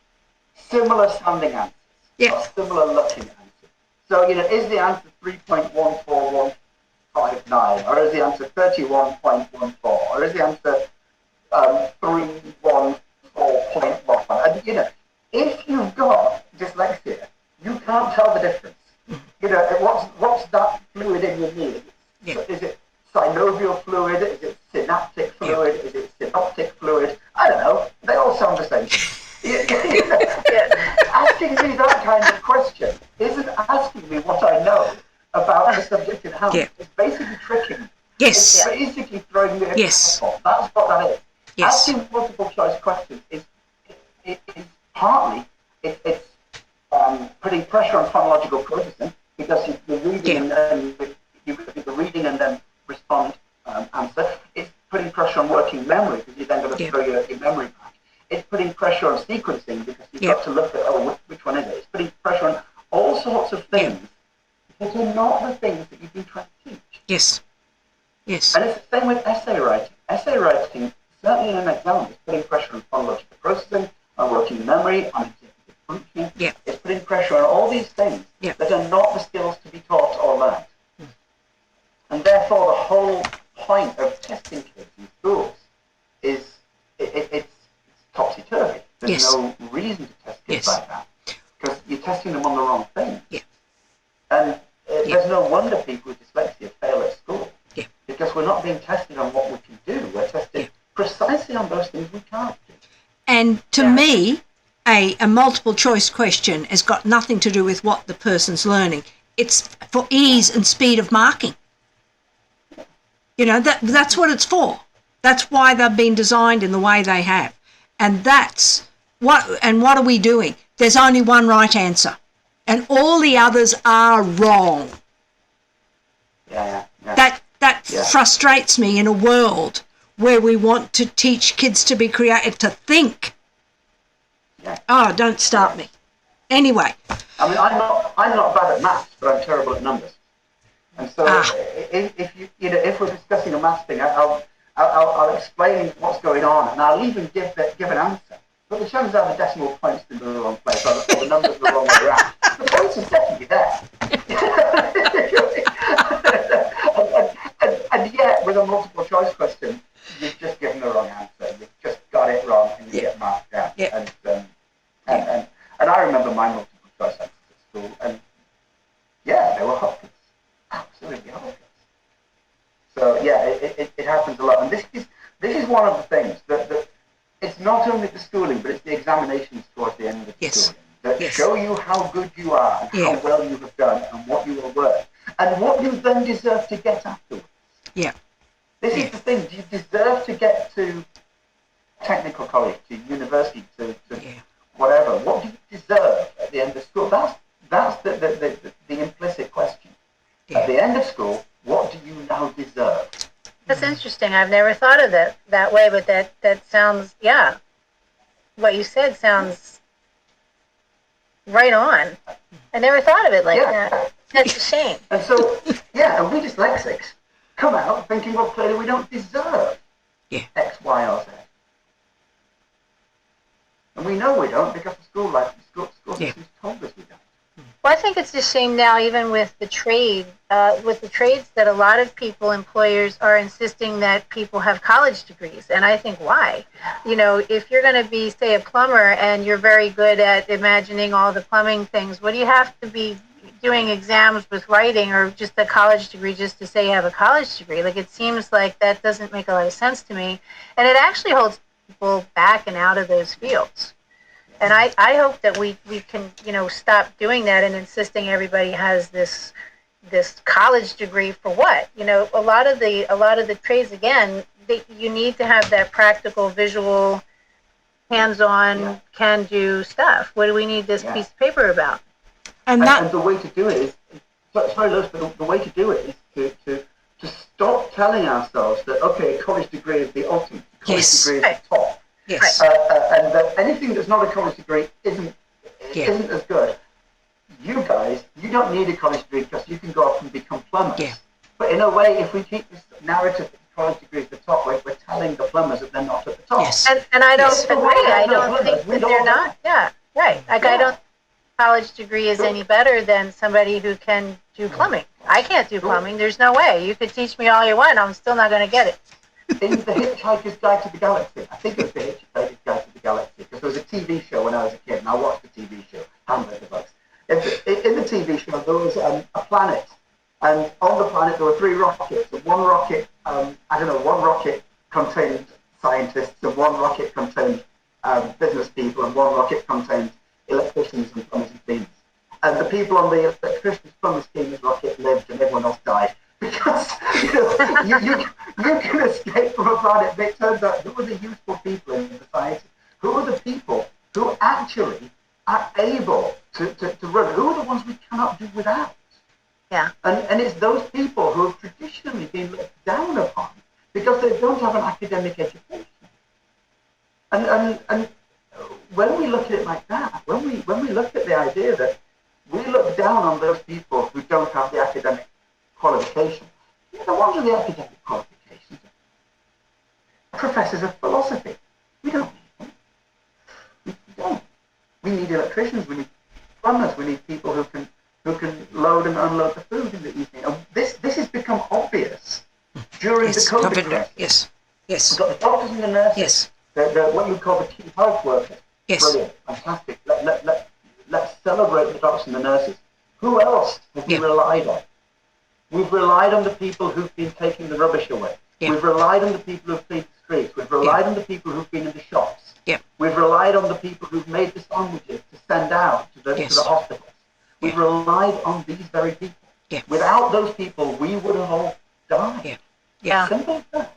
C: similar sounding answers or similar looking answers. So, is the answer 3.14159, or is the answer 31.14, or is the answer 314.11? And, if you've got dyslexia, you can't tell the difference. What's that fluid in your knee? Is it synovial fluid? Is it synaptic fluid? Is it synoptic fluid? I don't know. They all sound the same. Asking me that kind of question isn't asking me what I know about the subject in hand. It's basically tricking me. It's basically throwing me a curveball. That's what that is. Asking multiple choice questions is partly it's putting pressure on chronological processing, because you're reading and you're reading and then respond answer. It's putting pressure on working memory, because you're then going to throw your memory back. It's putting pressure on sequencing, because you've got to look at which one is it. It's putting pressure on all sorts of things that are not the things that you've been trying to teach.
A: Yes.
C: And it's the same with essay writing. Essay writing, certainly in an exam, is putting pressure on chronological processing, on working memory, on executive functioning. It's putting pressure on all these things that are not the skills to be taught or learned. And therefore, the whole point of testing kids in schools is it's topsy-turvy. There's no reason to test kids like that, because you're testing them on the wrong thing. And there's no wonder people with dyslexia fail at school, because we're not being tested on what we can do. We're tested precisely on those things we can't do.
A: And to me, a multiple choice question has got nothing to do with what the person's learning. It's for ease and speed of marking. That's what it's for. That's why they've been designed in the way they have. And what are we doing? There's only one right answer, and all the others are wrong. That frustrates me in a world where we want to teach kids to be creative, to think. Oh, don't start me. Anyway.
C: I mean, I'm not bad at maths, but I'm terrible at numbers. And so, if we're discussing a maths thing, I'll explain what's going on, and I'll even give an answer. But the chances are the decimal points in the wrong place, or the numbers are the wrong way around. The points are definitely there. and yet, with a multiple choice question, you've just given the wrong answer. You've just got it wrong, and you get marked down. And I remember my multiple choice answers at school, and they were hopeless, absolutely hopeless. So it happens a lot, and this is one of the things that it's not only the schooling, but it's the examinations towards the end of the
A: Yes.
C: schooling that
A: Yes.
C: show you how good you are and
A: Yeah.
C: how well you have done and what you are worth and what you then deserve to get afterwards.
A: Yeah.
C: This
A: Yeah.
C: is the thing. Do you deserve to get to technical college, to university, to
A: Yeah.
C: whatever? What do you deserve at the end of school? That's the implicit question.
A: Yeah.
C: At the end of school, what do you now deserve?
B: That's interesting. I've never thought of it that way, but that sounds, yeah. What you said sounds right on. I never thought of it like
C: Yeah.
B: that. That's a shame.
C: And so, yeah, and we dyslexics come out thinking, well, clearly we don't deserve
A: Yeah.
C: X, Y, or Z. And we know we don't because the school
A: Yeah.
C: systems told us we don't.
B: Well, I think it's a shame now, even with the trades that a lot of people, employers, are insisting that people have college degrees. And I think, why? You know, if you're going to be, say, a plumber and you're very good at imagining all the plumbing things, what do you have to be doing exams with writing or just a college degree just to say you have a college degree? Like, it seems like that doesn't make a lot of sense to me. And it actually holds people back and out of those fields. And I hope that we can, you know, stop doing that and insisting everybody has this college degree for what? You know, a lot of the trades, again, you need to have that practical, visual, hands-on, can-do stuff. What do we need this piece of paper about?
A: And
C: And the way to do it is, sorry, Liz, but the way to do it is to stop telling ourselves that, okay, a college degree is the ultimate. A college
A: Yes.
C: degree is the top.
A: yes.
C: And that anything that's not a college degree isn't as good. You guys, you don't need a college degree because you can go off and become plumbers.
A: Yeah.
C: But in a way, if we keep this narrative that college degree is the top, we're telling the plumbers that they're not at the top.
A: Yes.
B: And I don't
A: Yes.
B: agree. I don't think that they're not. Yeah, right. Like, I don't think a college degree is any better than somebody who can do plumbing. I can't do plumbing. There's no way. You could teach me all you want. I'm still not going to get it.
C: In The Hitchhiker's Guide to the Galaxy, I think it was The Hitchhiker's Guide to the Galaxy, because there was a TV show when I was a kid, and I watched the TV show, Hamburger Bugs. In the TV show, there was a planet, and on the planet there were 3 rockets, and one rocket, one rocket contained scientists, and one rocket contained business people, and one rocket contained electricians and plumbers and cleaners. And the people on the electricians, plumbers, cleaners rocket lived, and everyone else died. Because you can escape from a planet, but it turns out who are the useful people in society? Who are the people who actually are able to run? Who are the ones we cannot do without?
B: Yeah.
C: And it's those people who have traditionally been looked down upon because they don't have an academic education. And when we look at it like that, when we look at the idea that we look down on those people who don't have the academic qualification. The ones with the academic qualifications. Professors of philosophy. We don't need them. We don't. We need electricians, we need plumbers, we need people who can load and unload the food in the evening. And this has become obvious during the COVID crisis.
A: Yes. Yes.
C: We've got the doctors and the nurses.
A: Yes.
C: The what you call the key health workers.
A: Yes.
C: Brilliant. Fantastic. Let's celebrate the doctors and the nurses. Who else have we relied on? We've relied on the people who've been taking the rubbish away.
A: Yeah.
C: We've relied on the people who've cleaned the streets. We've relied on the people who've been in the shops.
A: Yeah.
C: We've relied on the people who've made the sandwiches to send out to the hospitals. We've relied on these very people.
A: Yeah.
C: Without those people, we would have all died.
A: Yeah. Yeah.
C: Simple as that.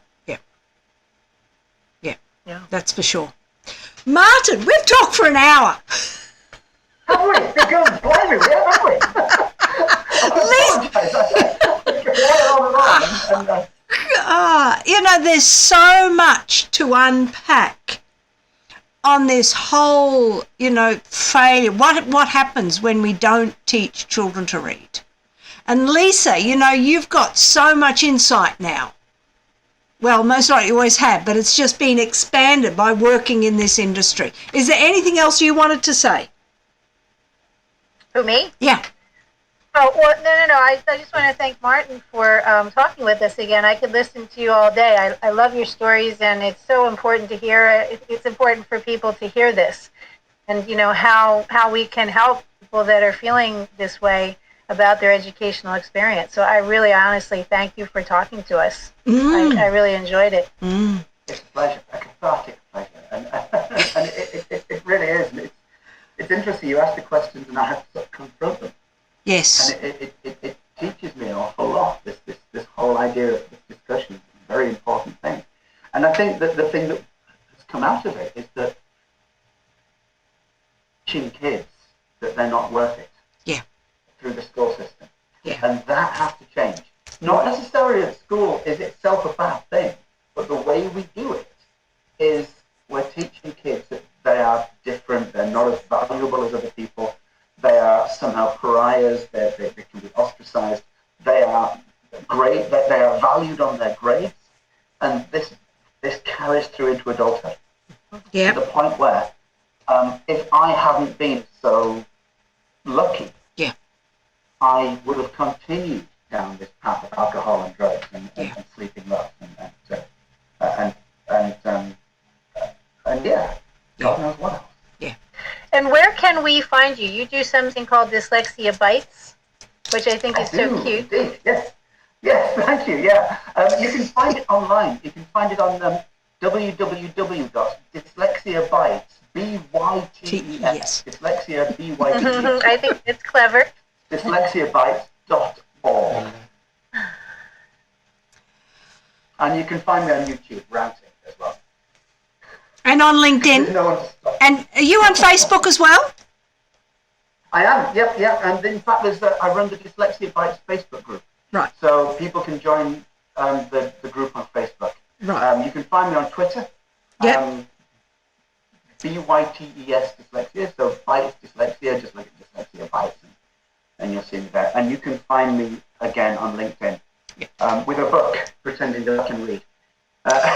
B: Yeah.
A: That's for sure. Martin, we've talked for an hour.
C: Have we? Because, blimey, we haven't we?
A: There's so much to unpack on this whole, failure. What happens when we don't teach children to read? And Lisa, you've got so much insight now. Well, most likely you always have, but it's just been expanded by working in this industry. Is there anything else you wanted to say?
B: Who, me?
A: Yeah.
B: Oh, well, no. I just want to thank Martin for talking with us again. I could listen to you all day. I love your stories, and it's so important to hear. It's important for people to hear this, and how we can help people that are feeling this way about their educational experience. So I really honestly thank you for talking to us. I really enjoyed it.
C: It's a pleasure, a cathartic pleasure, and it really is. And it's interesting. You ask the questions, and I have to sort of confront them.
A: Yes.
C: And it teaches me an awful lot. This whole idea of this discussion is a very important thing. And I think that the thing that has come out of it is that teaching kids that they're not worth it.
A: Yeah.
C: Through the school system.
A: Yeah.
C: And that has to change. Not necessarily at school is itself a bad thing, but the way we do it is we're teaching kids that they are different, they're not as valuable as other people, they are somehow pariahs, they can be ostracized, they are great, they are valued on their grades, and this carries through into adulthood.
A: Yeah.
C: To the point where if I hadn't been so lucky,
A: yeah,
C: I would have continued down this path of alcohol and drugs and sleeping rough and God knows what else.
A: Yeah.
B: And where can we find you? You do something called Dyslexia Bites, which I think is so cute.
C: Indeed. Yes, thank you. Yeah, you can find it online. You can find it on www.dyslexiabytes, BYTES, dyslexia, BYTES.
B: I think it's clever.
C: Dyslexiabytes.org. And you can find me on YouTube ranting as well.
A: And on LinkedIn. And are you on Facebook as well?
C: I am, yep. And in fact, I run the Dyslexia Bites Facebook group.
A: Right.
C: So people can join the group on Facebook.
A: Right.
C: You can find me on Twitter.
A: Yep.
C: BYTES Dyslexia, so Bites Dyslexia, just look at Dyslexia Bites, and you'll see me there. And you can find me again on LinkedIn with a book, pretending that I can read.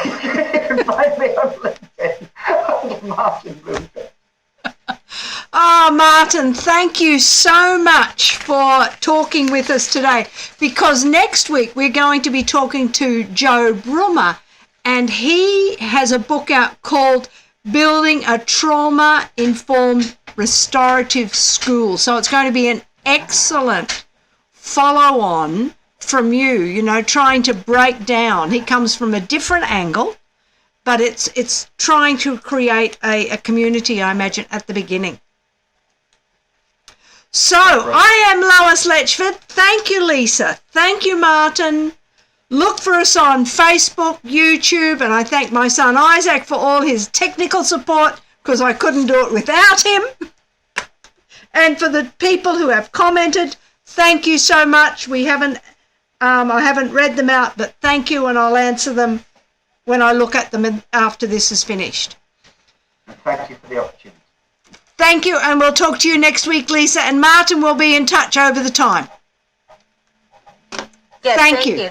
C: You can find me on LinkedIn under Martin Bloomfield.
A: Oh, Martin, thank you so much for talking with us today, because next week we're going to be talking to Joe Brummer, and he has a book out called Building a Trauma-Informed Restorative School. So it's going to be an excellent follow-on from you, trying to break down. He comes from a different angle, but it's trying to create a community, I imagine, at the beginning. So I am Lois Letchford. Thank you, Lisa. Thank you, Martin. Look for us on Facebook, YouTube, and I thank my son Isaac for all his technical support, because I couldn't do it without him. And for the people who have commented, thank you so much. I haven't read them out, but thank you, and I'll answer them when I look at them after this is finished.
C: And thank you for the opportunity.
A: Thank you, and we'll talk to you next week, Lisa, and Martin will be in touch over the time.
B: Yes,
A: thank you.